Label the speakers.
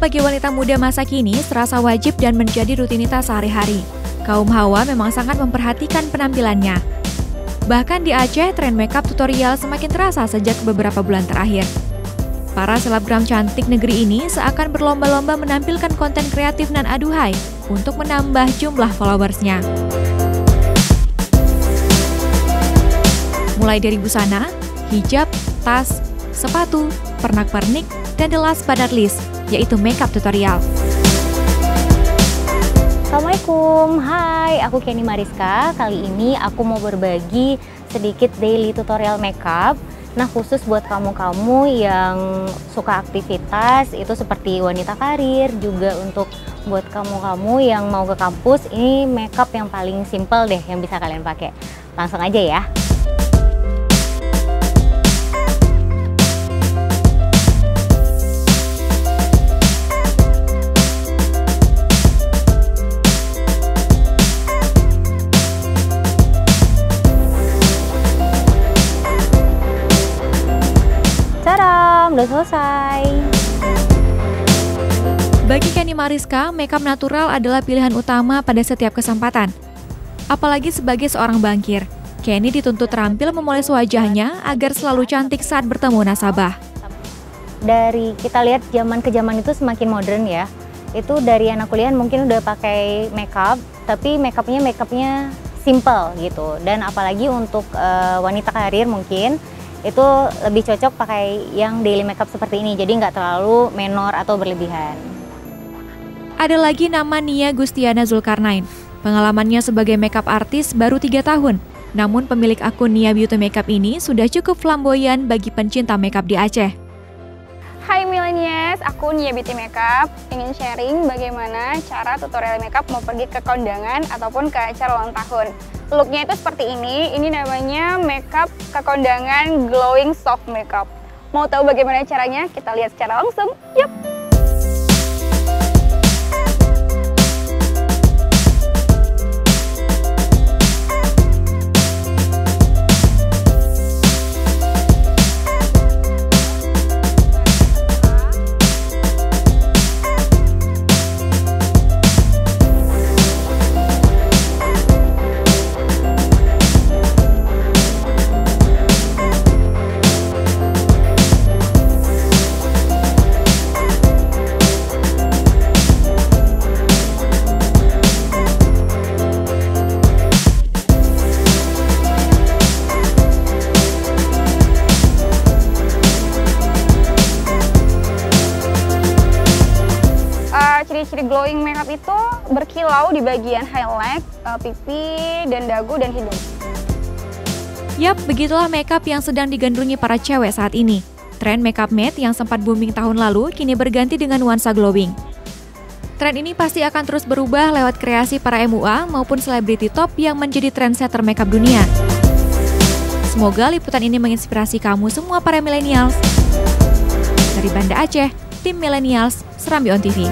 Speaker 1: bagi wanita muda masa kini serasa wajib dan menjadi rutinitas sehari-hari. Kaum hawa memang sangat memperhatikan penampilannya. Bahkan di Aceh, tren makeup tutorial semakin terasa sejak beberapa bulan terakhir. Para selebgram cantik negeri ini seakan berlomba-lomba menampilkan konten kreatif nan aduhai untuk menambah jumlah followersnya. Mulai dari busana, hijab, tas, sepatu, pernak-pernik, dan the last but not least, yaitu makeup tutorial.
Speaker 2: Assalamualaikum, hai, aku Kenny Mariska. Kali ini aku mau berbagi sedikit daily tutorial makeup. Nah, khusus buat kamu-kamu yang suka aktivitas, itu seperti wanita karir, juga untuk buat kamu-kamu yang mau ke kampus, ini makeup yang paling simple deh yang bisa kalian pakai. Langsung aja ya. Udah selesai.
Speaker 1: Bagi Kenny Mariska, makeup natural adalah pilihan utama pada setiap kesempatan. Apalagi sebagai seorang bankir, Kenny dituntut terampil memoles wajahnya agar selalu cantik saat bertemu nasabah.
Speaker 2: Dari kita lihat zaman ke zaman itu semakin modern ya. Itu dari anak kuliah mungkin udah pakai makeup, tapi makeupnya simple gitu. Dan apalagi untuk wanita karir mungkin itu lebih cocok pakai yang daily makeup seperti ini, jadi nggak terlalu menor atau berlebihan.
Speaker 1: Ada lagi nama Nia Gustiana Zulkarnain. Pengalamannya sebagai makeup artis baru 3 tahun. Namun pemilik akun Nia Beauty Makeup ini sudah cukup flamboyan bagi pencinta makeup di Aceh.
Speaker 3: Hai millennials, aku Nia Beauty Makeup. Ingin sharing bagaimana cara tutorial makeup mau pergi ke kondangan ataupun ke acara ulang tahun. Looknya itu seperti ini namanya makeup ke kondangan glowing soft makeup. Mau tahu bagaimana caranya? Kita lihat secara langsung, yuk! Ciri-ciri glowing makeup itu berkilau di bagian highlight, pipi, dan dagu, dan hidung.
Speaker 1: Yap, begitulah makeup yang sedang digandrungi para cewek saat ini. Tren makeup matte yang sempat booming tahun lalu kini berganti dengan nuansa glowing. Tren ini pasti akan terus berubah lewat kreasi para MUA maupun selebriti top yang menjadi trendsetter makeup dunia. Semoga liputan ini menginspirasi kamu semua para millennials. Dari Banda Aceh, tim Millennials, Serambi On TV.